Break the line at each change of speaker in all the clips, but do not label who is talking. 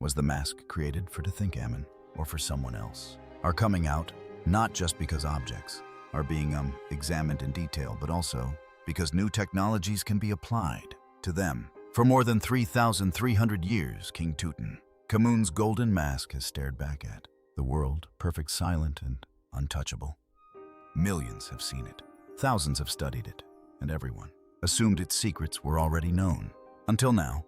Was the mask created for Tuten Camun or for someone else? Are coming out not just because objects are being examined in detail, but also because new technologies can be applied to them. For more than 3,300 years, King Tuten Camun's golden mask has stared back at the world, perfect, silent, and untouchable. Millions have seen it, thousands have studied it, and everyone assumed its secrets were already known. Until now,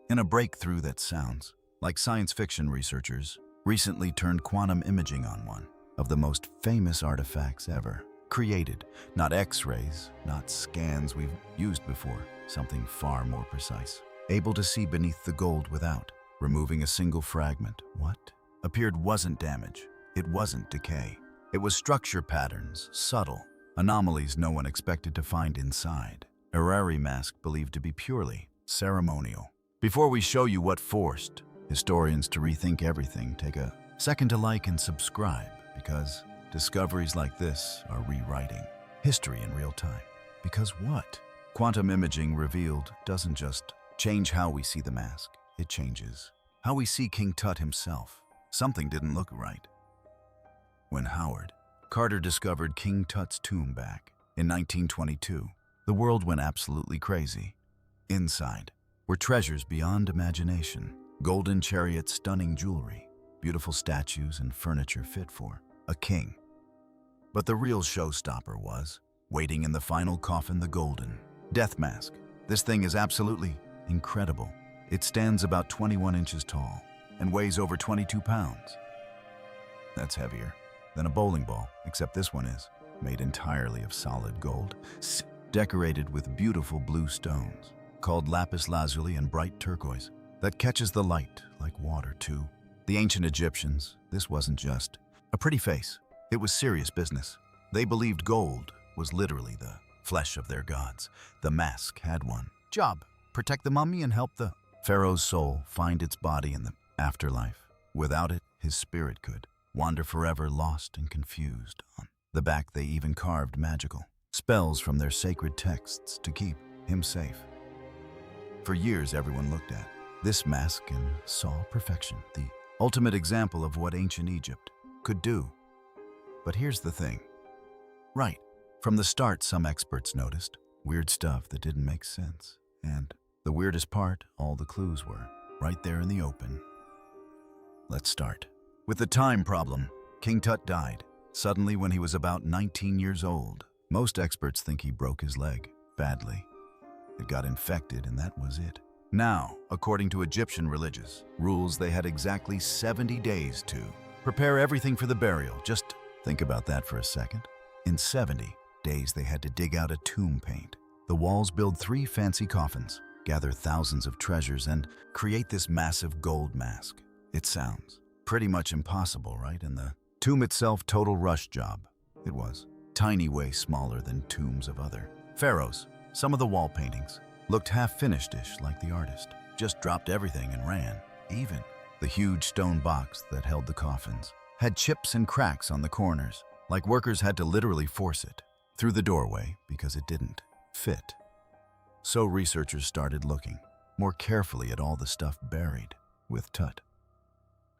in a breakthrough that sounds like science fiction, researchers recently turned quantum imaging on one of the most famous artifacts ever created. Not X-rays, not scans we've used before, something far more precise. Able to see beneath the gold without removing a single fragment. What appeared wasn't damage, it wasn't decay. It was structure patterns, subtle anomalies no one expected to find inside. A rare mask believed to be purely ceremonial. Before we show you what forced historians to rethink everything, take a second to like and subscribe, because discoveries like this are rewriting history in real time. Because what quantum imaging revealed doesn't just change how we see the mask, it changes how we see King Tut himself. Something didn't look right when Howard Carter discovered King Tut's tomb back in 1922. The world went absolutely crazy. Inside were treasures beyond imagination, golden chariots, stunning jewelry, beautiful statues, and furniture fit for a king. But the real showstopper was waiting in the final coffin, the golden death mask. This thing is absolutely incredible. It stands about 21 inches tall and weighs over 22 pounds. That's heavier than a bowling ball, except this one is made entirely of solid gold, decorated with beautiful blue stones called lapis lazuli and bright turquoise that catches the light like water too. The ancient Egyptians, this wasn't just a pretty face. It was serious business. They believed gold was literally the flesh of their gods. The mask had one job: protect the mummy and help the pharaoh's soul find its body in the afterlife. Without it, his spirit could wander forever, lost and confused. On the back, they even carved magical spells from their sacred texts to keep him safe. For years, everyone looked at this mask and saw perfection, the ultimate example of what ancient Egypt could do. But here's the thing. Right from the start, some experts noticed weird stuff that didn't make sense. And the weirdest part, all the clues were right there in the open. Let's start with the time problem. King Tut died suddenly when he was about 19 years old. Most experts think he broke his leg badly. It got infected, and that was it. Now, according to Egyptian religious rules, they had exactly 70 days to prepare everything for the burial. Just think about that for a second. In 70 days, they had to dig out a tomb, paint the walls, build 3 fancy coffins, gather thousands of treasures, and create this massive gold mask. It sounds pretty much impossible, right? And the tomb itself, total rush job. It was tiny, way smaller than tombs of other pharaohs. Some of the wall paintings looked half-finished-ish, like the artist just dropped everything and ran. Even the huge stone box that held the coffins had chips and cracks on the corners, like workers had to literally force it through the doorway because it didn't fit. So researchers started looking more carefully at all the stuff buried with Tut.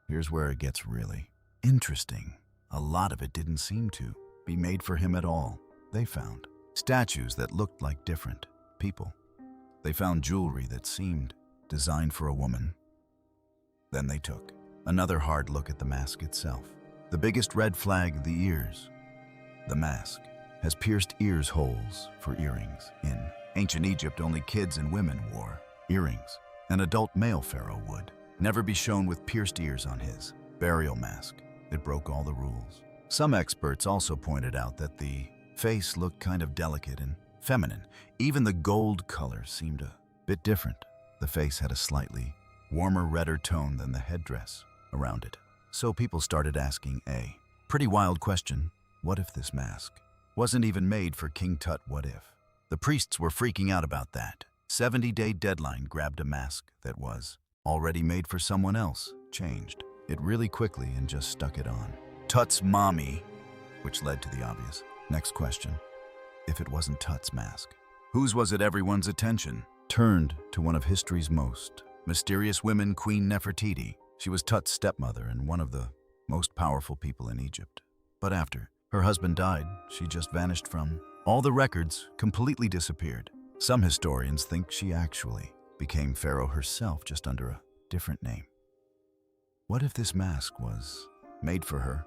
Here's where it gets really interesting. A lot of it didn't seem to be made for him at all. They found statues that looked like different people. They found jewelry that seemed designed for a woman. Then they took another hard look at the mask itself. The biggest red flag, the ears. The mask has pierced ears holes for earrings. In ancient Egypt, only kids and women wore earrings. An adult male pharaoh would never be shown with pierced ears on his burial mask. It broke all the rules. Some experts also pointed out that the face looked kind of delicate and feminine. Even the gold color seemed a bit different. The face had a slightly warmer, redder tone than the headdress around it. So people started asking a pretty wild question. What if this mask wasn't even made for King Tut? What if? The priests were freaking out about that. 70-day deadline grabbed a mask that was already made for someone else, changed it really quickly, and just stuck it on Tut's mommy, which led to the obvious next question. If it wasn't Tut's mask, whose was it? Everyone's attention turned to one of history's most mysterious women, Queen Nefertiti. She was Tut's stepmother and one of the most powerful people in Egypt. But after her husband died, she just vanished from all the records, completely disappeared. Some historians think she actually became Pharaoh herself, just under a different name. What if this mask was made for her?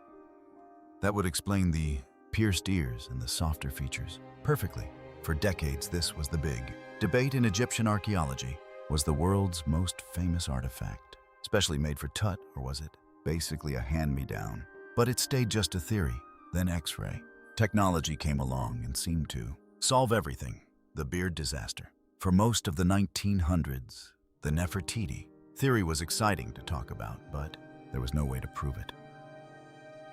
That would explain the pierced ears and the softer features perfectly. For decades, this was the big debate in Egyptian archaeology. Was the world's most famous artifact specially made for Tut, or was it basically a hand-me-down? But it stayed just a theory. Then X-ray technology came along and seemed to solve everything. The beard disaster. For most of the 1900s, the Nefertiti theory was exciting to talk about, but there was no way to prove it.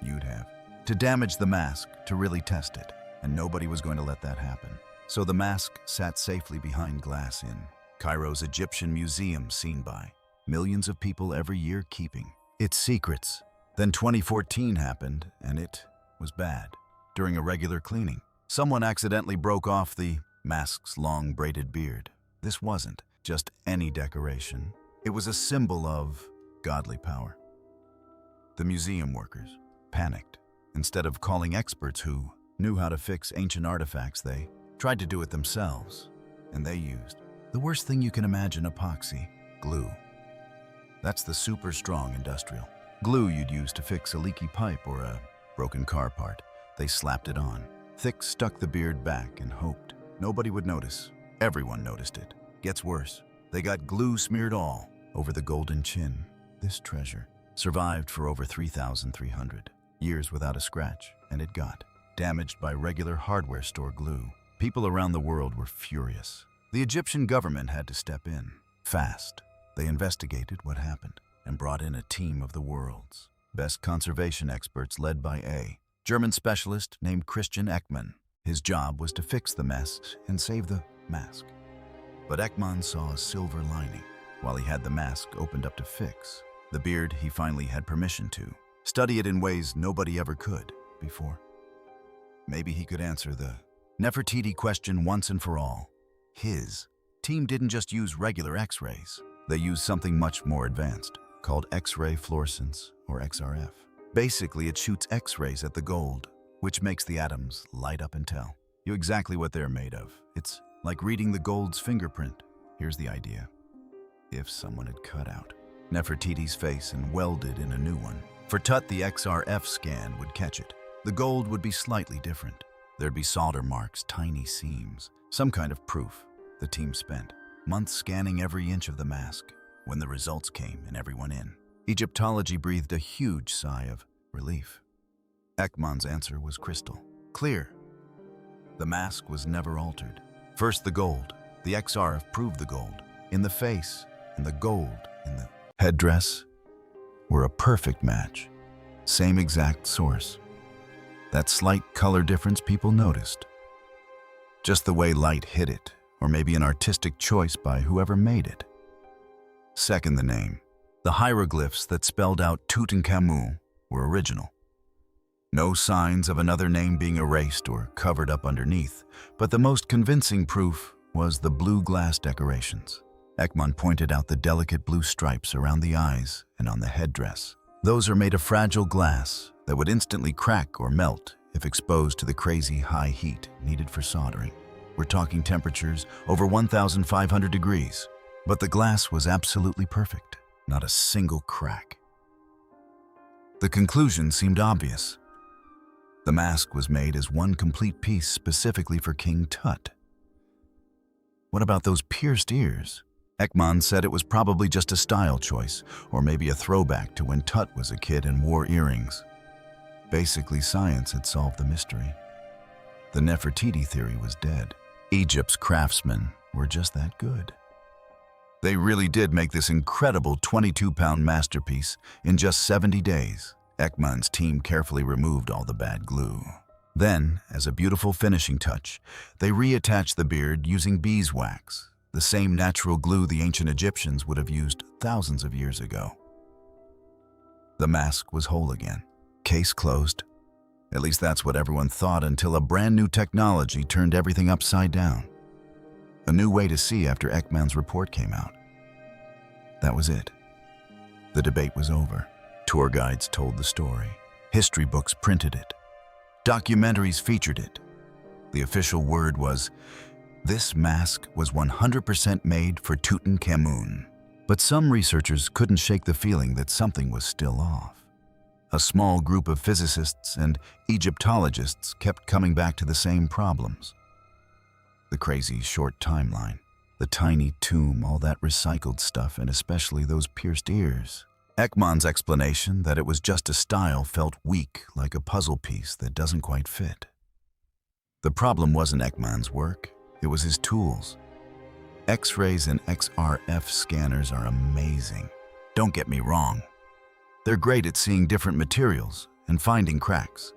You'd have to damage the mask to really test it, and nobody was going to let that happen. So the mask sat safely behind glass in Cairo's Egyptian Museum, seen by millions of people every year, keeping its secrets. Then 2014 happened, and it was bad. During a regular cleaning, someone accidentally broke off the mask's long braided beard. This wasn't just any decoration. It was a symbol of godly power. The museum workers panicked. Instead of calling experts who knew how to fix ancient artifacts, they tried to do it themselves, and they used the worst thing you can imagine: epoxy glue. That's the super strong industrial glue you'd use to fix a leaky pipe or a broken car part. They slapped it on, thick, stuck the beard back, and hoped nobody would notice. Everyone noticed it. Gets worse. They got glue smeared all over the golden chin. This treasure survived for over 3,300 years without a scratch, and it got damaged by regular hardware store glue. People around the world were furious. The Egyptian government had to step in fast. They investigated what happened and brought in a team of the world's best conservation experts, led by a German specialist named Christian Ekman. His job was to fix the mess and save the mask. But Ekman saw a silver lining. While he had the mask opened up to fix the beard, he finally had permission to study it in ways nobody ever could before. Maybe he could answer the Nefertiti question once and for all. His team didn't just use regular X-rays. They used something much more advanced, called X-ray fluorescence, or XRF. Basically, it shoots X-rays at the gold, which makes the atoms light up and tell you exactly what they're made of. It's like reading the gold's fingerprint. Here's the idea. If someone had cut out Nefertiti's face and welded in a new one, for Tut, the XRF scan would catch it. The gold would be slightly different. There'd be solder marks, tiny seams, some kind of proof. The team spent months scanning every inch of the mask. When the results came and everyone in Egyptology breathed a huge sigh of relief. Ekman's answer was crystal clear. The mask was never altered. First the gold. The XRF proved the gold in the face and the gold in the headdress were a perfect match. Same exact source. That slight color difference people noticed. Just the way light hit it, or maybe an artistic choice by whoever made it. Second, the name. The hieroglyphs that spelled out Tuten Camun were original. No signs of another name being erased or covered up underneath, but the most convincing proof was the blue glass decorations. Ekman pointed out the delicate blue stripes around the eyes and on the headdress. Those are made of fragile glass that would instantly crack or melt if exposed to the crazy high heat needed for soldering. We're talking temperatures over 1,500 degrees. But the glass was absolutely perfect. Not a single crack. The conclusion seemed obvious. The mask was made as one complete piece specifically for King Tut. What about those pierced ears? Ekman said it was probably just a style choice, or maybe a throwback to when Tut was a kid and wore earrings. Basically, science had solved the mystery. The Nefertiti theory was dead. Egypt's craftsmen were just that good. They really did make this incredible 22-pound masterpiece in just 70 days. Ekman's team carefully removed all the bad glue. Then, as a beautiful finishing touch, they reattached the beard using beeswax, the same natural glue the ancient Egyptians would have used thousands of years ago. The mask was whole again. Case closed. At least that's what everyone thought, until a brand new technology turned everything upside down. A new way to see after Ekman's report came out. That was it. The debate was over. Tour guides told the story. History books printed it. Documentaries featured it. The official word was, this mask was 100% made for Tuten Camun. But some researchers couldn't shake the feeling that something was still off. A small group of physicists and Egyptologists kept coming back to the same problems. The crazy short timeline, the tiny tomb, all that recycled stuff, and especially those pierced ears. Ekman's explanation that it was just a style felt weak, like a puzzle piece that doesn't quite fit. The problem wasn't Ekman's work, it was his tools. X-rays and XRF scanners are amazing. Don't get me wrong. They're great at seeing different materials and finding cracks.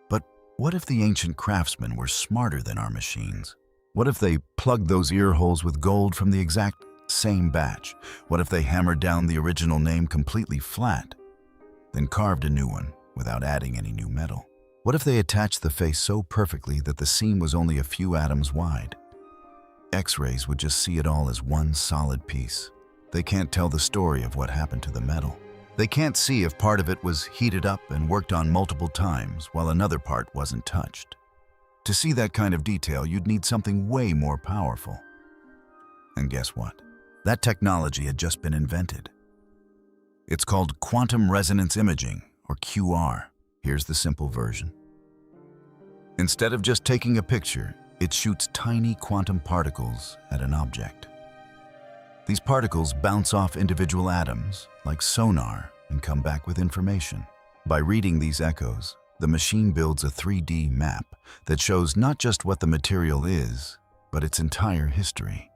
But what if the ancient craftsmen were smarter than our machines? What if they plugged those ear holes with gold from the exact same batch? What if they hammered down the original name completely flat, then carved a new one without adding any new metal? What if they attached the face so perfectly that the seam was only a few atoms wide? X-rays would just see it all as one solid piece. They can't tell the story of what happened to the metal. They can't see if part of it was heated up and worked on multiple times while another part wasn't touched. To see that kind of detail, you'd need something way more powerful. And guess what? That technology had just been invented. It's called quantum resonance imaging, or QR. Here's the simple version. Instead of just taking a picture, it shoots tiny quantum particles at an object. These particles bounce off individual atoms, like sonar, and come back with information. By reading these echoes, the machine builds a 3D map that shows not just what the material is, but its entire history.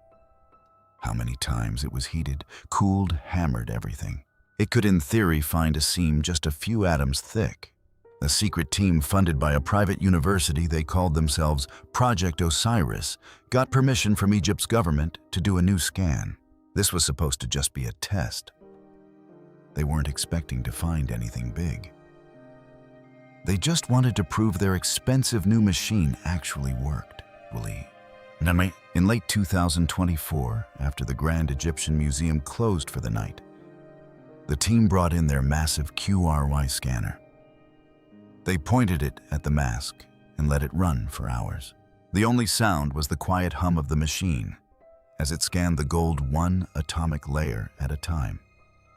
How many times it was heated, cooled, hammered, everything. It could in theory find a seam just a few atoms thick. A secret team funded by a private university they called themselves Project Osiris got permission from Egypt's government to do a new scan. This was supposed to just be a test. They weren't expecting to find anything big. They just wanted to prove their expensive new machine actually worked. In late 2024, after the Grand Egyptian Museum closed for the night, the team brought in their massive QRY scanner. They pointed it at the mask and let it run for hours. The only sound was the quiet hum of the machine as it scanned the gold one atomic layer at a time.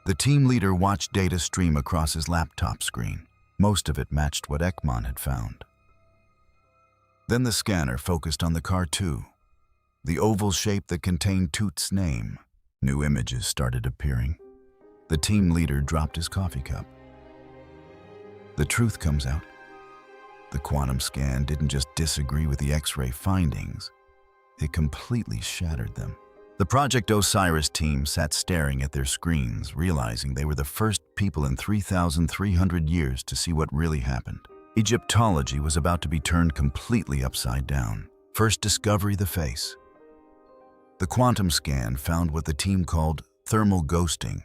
The team leader watched data stream across his laptop screen. Most of it matched what Ekman had found. Then the scanner focused on the cartoon, the oval shape that contained Tut's name. New images started appearing. The team leader dropped his coffee cup. The truth comes out. The quantum scan didn't just disagree with the X-ray findings, it completely shattered them. The Project Osiris team sat staring at their screens, realizing they were the first people in 3,300 years to see what really happened. Egyptology was about to be turned completely upside down. First discovery, the face. The quantum scan found what the team called thermal ghosting,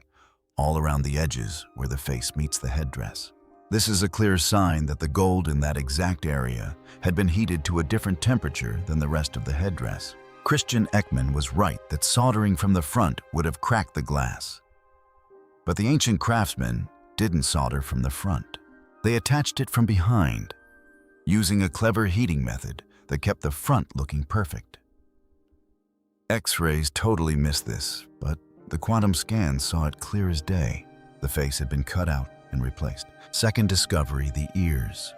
all around the edges where the face meets the headdress. This is a clear sign that the gold in that exact area had been heated to a different temperature than the rest of the headdress. Christian Ekman was right that soldering from the front would have cracked the glass. But the ancient craftsmen didn't solder from the front. They attached it from behind, using a clever heating method that kept the front looking perfect. X-rays totally missed this, but the quantum scan saw it clear as day. The face had been cut out and replaced. Second discovery, the ears.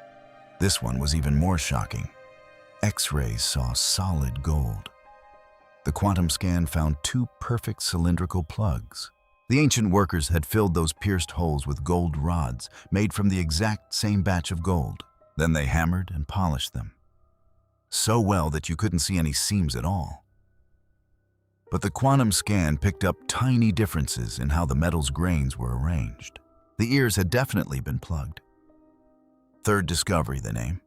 This one was even more shocking. X-rays saw solid gold. The quantum scan found two perfect cylindrical plugs. The ancient workers had filled those pierced holes with gold rods made from the exact same batch of gold. Then they hammered and polished them, so well that you couldn't see any seams at all. But the quantum scan picked up tiny differences in how the metal's grains were arranged. The ears had definitely been plugged. Third discovery, the name.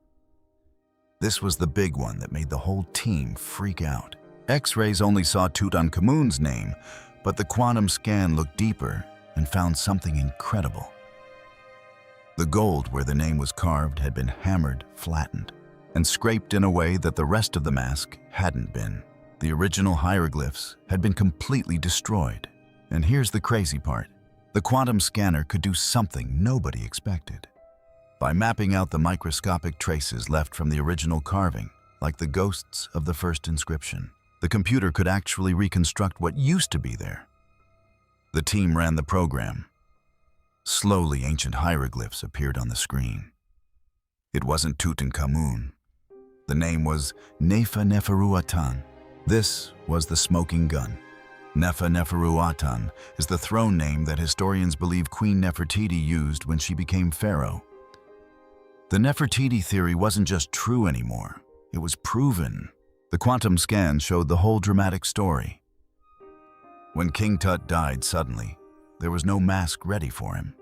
This was the big one that made the whole team freak out. X-rays only saw Tuten Camun's name, but the quantum scan looked deeper and found something incredible. The gold where the name was carved had been hammered, flattened, and scraped in a way that the rest of the mask hadn't been. The original hieroglyphs had been completely destroyed. And here's the crazy part. The quantum scanner could do something nobody expected. By mapping out the microscopic traces left from the original carving, like the ghosts of the first inscription, the computer could actually reconstruct what used to be there. The team ran the program. Slowly, ancient hieroglyphs appeared on the screen. It wasn't Tuten Camun. The name was Nefer-Neferu-Atan. This was the smoking gun. Nefer-Neferu-Atan is the throne name that historians believe Queen Nefertiti used when she became pharaoh. The Nefertiti theory wasn't just true anymore, it was proven. The quantum scan showed the whole dramatic story. When King Tut died suddenly, there was no mask ready for him.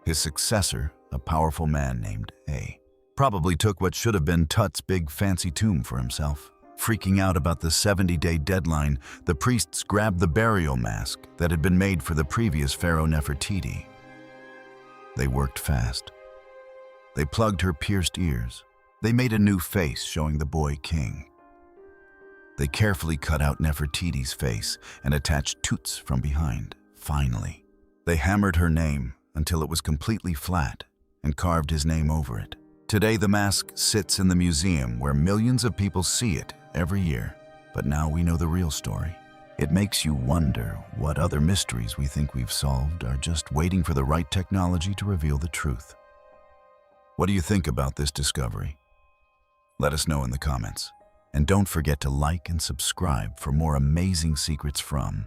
His successor, a powerful man named A, probably took what should have been Tut's big fancy tomb for himself. Freaking out about the 70-day deadline, the priests grabbed the burial mask that had been made for the previous pharaoh Nefertiti. They worked fast. They plugged her pierced ears. They made a new face showing the boy king. They carefully cut out Nefertiti's face and attached Tut's from behind. Finally, they hammered her name until it was completely flat and carved his name over it. Today, the mask sits in the museum where millions of people see it every year. But now we know the real story. It makes you wonder what other mysteries we think we've solved are just waiting for the right technology to reveal the truth. What do you think about this discovery? Let us know in the comments. And don't forget to like and subscribe for more amazing secrets from